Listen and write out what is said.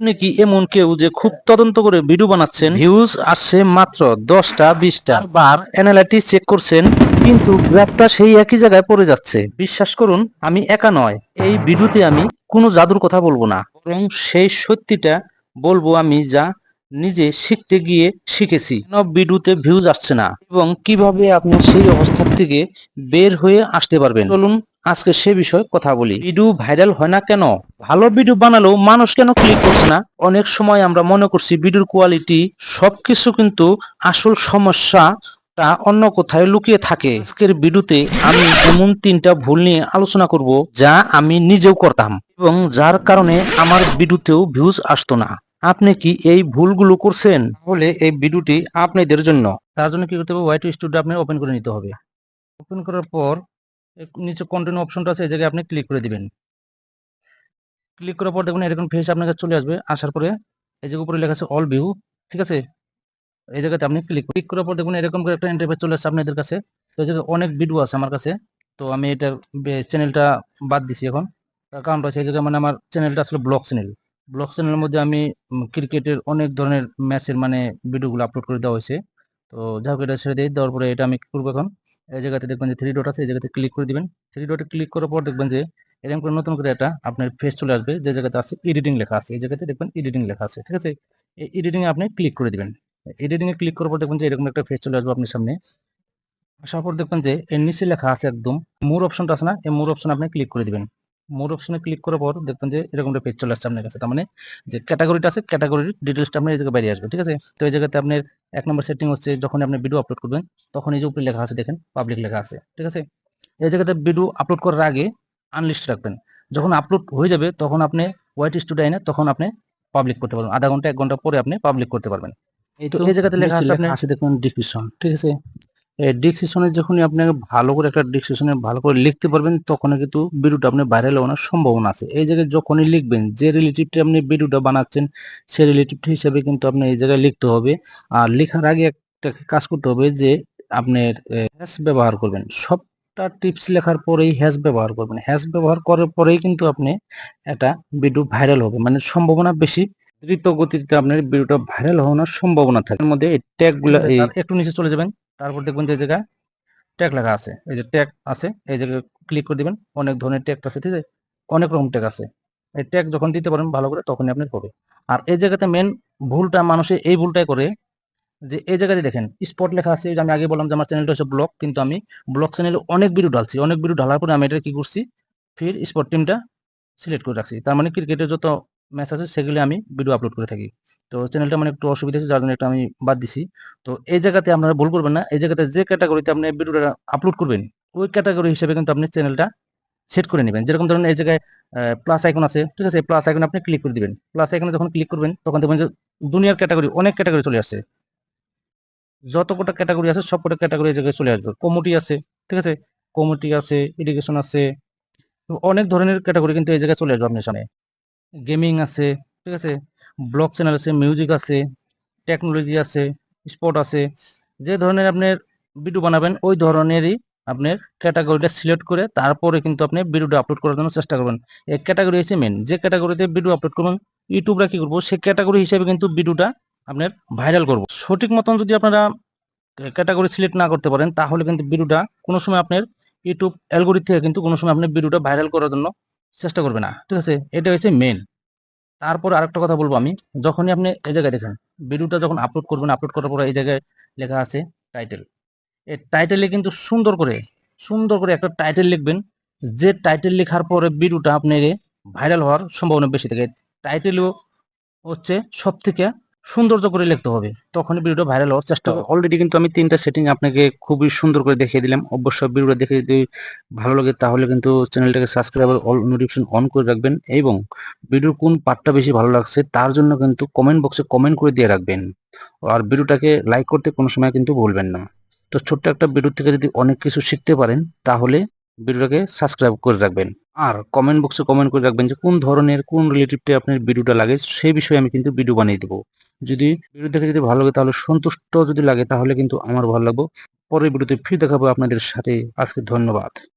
আপনি কি এমন কেউ যে খুব তদন্ত করে ভিডিও বানাচ্ছেন, ভিউজ আসছে মাত্র 10টা 20টা, বার অ্যানালাইটিক্স চেক করছেন, কিন্তু গ্রাফটা সেই একই জায়গায় পড়ে যাচ্ছে? বিশ্বাস করুন, আমি একা নয়। এই ভিডিওতে আমি কোনো জাদুর কথা বলবো না, বরং সেই সত্যিটা বলবো আমি যা নিজে শিখতে গিয়ে শিখেছি। কেন ভিডিওতে ভিউজ আসছে না এবং কিভাবে আপনি সেই অবস্থা থেকে বের হয়ে আসতে পারবেন, চলুন আজকে সে বিষয়ে কথা বলি। ভিডিও ভাইরাল হয় না কেন? ভালো ভিডিও বানালেও মানুষ কেন ক্লিক করছে না? অনেক সময় আমরা মনে করছি ভিডিওর কোয়ালিটি, সবকিছু, কিন্তু আসল সমস্যাটা অন্য কোথায় লুকিয়ে থাকে। আজকের ভিডিওতে আমি এমন 3টা ভুল নিয়ে আলোচনা করব যা আমি নিজেও করতাম এবং যার কারণে আমার ভিডিওতেও ভিউজ আসতো না। আপনি কি এই ভুলগুলো করছেন? তাহলে এই ভিডিওটি আপনাদের জন্য। তার জন্য কি করতে হবে? ওয়াই টু স্টুডিও আপনি ওপেন করে নিতে হবে। ওপেন করার পর নিচে কন্টিনিউ অপশনটা আছে, এই জায়গায় আপনি ক্লিক করে দিবেন। ক্লিক করার পর দেখুন এরকম ফেস আপনার কাছে চলে আসবে। আসার পরে এই যে উপরে লেখা আছে অল ভিউ, ঠিক আছে? এই জায়গাতে আপনি ক্লিক করার পর দেখুন এরকম করে একটা ইন্টারফেস চলে আসছে আপনাদের কাছে। তো এই জায়গায় অনেক ভিডিও আছে আমার কাছে। তো আমি এটা চ্যানেলটা বাদ দিছি এখন। তার কারণটা হচ্ছে এই জায়গায় মানে আমার চ্যানেলটা আসলে ব্লগ চ্যানেল। ব্লগ চ্যানেলের মধ্যে আমি ক্রিকেটের অনেক ধরনের ম্যাচের মানে ভিডিওগুলো আপলোড করে দেওয়া হয়েছে। তো যাই হোক, এটা ছেড়ে দিয়ে দেওয়ার পরে এটা আমি কি করবো এখন? এই জায়গাতে দেখবেন যে থ্রি ডট আছে, এই জায়গাতে ক্লিক করে দিবেন। থ্রি ডটে ক্লিক করার পর দেখবেন যে এরকম করে নতুন করে একটা আপনার ফেস চলে আসবে, যে জায়গাতে আছে এডিটিং লেখা আছে। এই জায়গাতে দেখবেন এডিটিং লেখা আছে, ঠিক আছে? এই এডিটিং এ আপনি ক্লিক করে দিবেন। এডিটিং এ ক্লিক করার পর দেখবেন যে এরকম একটা ফেস চলে আসবে আপনার সামনে। আসার পর দেখবেন যে এর নিচে লেখা আছে একদম মোর অপশনটা আছে না, এই মোর অপশন আপনি ক্লিক করে দিবেন। মোর অপশনে ক্লিক করার পর দেখবেন যে এরকম একটা পেজ চলে আসছে আপনার কাছে। তার মানে যে ক্যাটাগরিটা আছে, ক্যাটাগরির ডিটেইলসটা আপনার এই জায়গায় বেরিয়ে আসবে, ঠিক আছে? তো এই জায়গাতে আপনার 1 নম্বর সেটিং হচ্ছে যখন আপনি ভিডিও আপলোড করবেন তখন এই যে উপরে লেখা আছে দেখেন পাবলিক লেখা আছে, ঠিক আছে? এই জায়গাতে ভিডিও আপলোড করার আগে আনলিস্ট রাখবেন। যখন আপলোড হয়ে যাবে তখন আপনি ওয়াইটি স্টুডিও এনে তখন আপনি পাবলিক করতে পারবেন। আধা ঘন্টা 1 ঘন্টা পরে আপনি পাবলিক করতে পারবেন। এই তো এই জায়গাতে লেখা আছে, আপনি আছে দেখুন ডিসক্রিপশন, ঠিক আছে? এই ডিসক্রিপশনে যখনই আপনি ভালো করে একটা ডিসক্রিপশনে ভালো করে লিখতে পারবেন তখন কিন্তু ভিডিওটা আপনি ভাইরাল হওয়ার সম্ভাবনা আছে। এই জায়গায় যখনই লিখবেন যে রিলেটিভটা আপনি ভিডিওটা বানাচ্ছেন সেই রিলেটিভ হিসেবে কিন্তু আপনি এই জায়গায় লিখতে হবে। আর লেখার আগে একটা কাজ করতে হবে যে আপনার হ্যাশ ব্যবহার করবেন। সবটা টিপস লেখার পরেই হ্যাশ ব্যবহার করবেন। হ্যাশ ব্যবহার করার পরেই কিন্তু আপনি একটা ভিডিও ভাইরাল হবে, মানে সম্ভাবনা বেশি। দ্রুত গতিতে আপনার ভিডিওটা ভাইরাল হওয়ার সম্ভাবনা থাকে। এর মধ্যে এই ট্যাগগুলো একটু নিচে চলে যাবেন। তারপর দেখবেন যে জায়গায় ট্যাগ লেখা আছে, এই যে ট্যাগ আছে, এই জায়গায় ক্লিক করে দিবেন। অনেক ধরনের ট্যাগ আছে, ঠিক আছে? অনেক রকম ট্যাগ আছে। এই ট্যাগ যখন দিতে পারেন ভালো করে তখনই আপনার হবে। আর এই জায়গাতে মেন ভুলটা মানুষে এই ভুলটাই করে যে এই জায়গাতে দেখেন স্পট লেখা আছে। আমি আগে বললাম যে আমার চ্যানেলটা হচ্ছে ব্লগ, কিন্তু আমি ব্লগ চ্যানেলে অনেক ভিডিও ঢালছি। অনেক ভিডিও ঢালার পরে আমি এটা কি করছি, ফির স্পট টিমটা সিলেক্ট করে রাখছি। তার মানে ক্রিকেটের যত ম্যাচ আছে সেগুলি আমি ভিডিও আপলোড করে থাকি। তো চ্যানেলটা মানে একটু অসুবিধা হচ্ছে যার জন্য এটা আমি বাদ দিছি। তো এই জায়গাতে আপনারা ভুল করবেন না। এই জায়গাতে যে ক্যাটাগরিতে আপনি ভিডিওটা আপলোড করবেন ওই ক্যাটাগরি হিসেবে কিন্তু আপনি চ্যানেলটা সেট করে নেবেন। যেরকম ধরুন এই জায়গায় প্লাস আইকন আছে, ঠিক আছে? প্লাস আইকন আপনি ক্লিক করে দিবেন। প্লাস আইকনে যখন ক্লিক করবেন তখন দেখবেন যে দুনিয়ার ক্যাটাগরি, অনেক ক্যাটাগরি চলে আসছে। যত কটা ক্যাটাগরি আছে সব কটা ক্যাটাগরি এই জায়গায় চলে আসবে। কমিটি আছে, ঠিক আছে? কমিটি আছে, এডুকেশন আছে, অনেক ধরনের ক্যাটাগরি কিন্তু এই জায়গায় চলে আসবে আপনার সামনে। গেমিং আছে, ঠিক আছে? ব্লগ চ্যানেল আছে, মিউজিক আছে, টেকনোলজি আছে, স্পোর্ট আছে। যে ধরনের আপনার ভিডিও বানাবেন ওই ধরনেরই আপনার ক্যাটাগরিটা সিলেক্ট করে তারপরে কিন্তু আপনি ভিডিওটা আপলোড করার জন্য চেষ্টা করবেন। এই ক্যাটাগরি হচ্ছে মেন। যে ক্যাটাগরিতে ভিডিও আপলোড করবেন ইউটিউবরা কি করবো সেই ক্যাটাগরি হিসেবে কিন্তু ভিডিওটা আপনার ভাইরাল করব। সঠিক মতন যদি আপনারা ক্যাটাগরি সিলেক্ট না করতে পারেন তাহলে কিন্তু ভিডিওটা কোনো সময় আপনার ইউটিউব অ্যালগরিথম থেকে কিন্তু কোনো সময় আপনি ভিডিওটা ভাইরাল করার জন্য চেষ্টা করবে না, ঠিক আছে? এটা হচ্ছে মেন। তারপর আরেকটা কথা বলবো আমি, যখনই আপনি এই জায়গায় দেখেন ভিডিওটা যখন আপলোড করবেন, আপলোড করার পরে এই জায়গায় লেখা আছে টাইটেল। এই টাইটেলে কিন্তু সুন্দর করে একটা টাইটেল লিখবেন। যে টাইটেল লেখার পরে ভিডিওটা আপনার ভাইরাল হওয়ার সম্ভাবনা বেশি থাকে। টাইটেলও হচ্ছে সব থেকে সৌন্দর্য করে লিখতে হবে, তখনই ভিডিওটা ভাইরাল হওয়ার চেষ্টা হবে। অলরেডি কিন্তু আমি 3টা সেটিং আপনাকে খুবই সুন্দর করে দেখিয়ে দিলাম। অবশ্যই ভিডিওটা দেখে যদি ভালো লাগে তাহলে কিন্তু চ্যানেলটাকে সাবস্ক্রাইব আর অল নোটিফিকেশন অন করে রাখবেন এবং ভিডিওর কোন পার্টটা বেশি ভালো লাগছে তার জন্য কিন্তু কমেন্ট বক্সে কমেন্ট করে দিয়ে রাখবেন। আর ভিডিওটাকে লাইক করতে কোনো সময় কিন্তু ভুলবেন না। তো ছোট্ট একটা ভিডিও থেকে যদি অনেক কিছু শিখতে পারেন তাহলে ভিডিওটাকে সাবস্ক্রাইব করে রাখবেন। আর কমেন্ট বক্সে কমেন্ট করে রাখবেন যে কোন ধরনের কোন রিলেটিভটা আপনার ভিডিওটা লাগে সেই বিষয়ে আমি কিন্তু ভিডিও বানিয়ে দেবো। যদি ভিডিও দেখে যদি ভালো লাগে তাহলে সন্তুষ্ট যদি লাগে তাহলে কিন্তু আমার ভালো লাগবে। পরের ভিডিওতে ফির দেখাবো আপনাদের সাথে। আজকে ধন্যবাদ।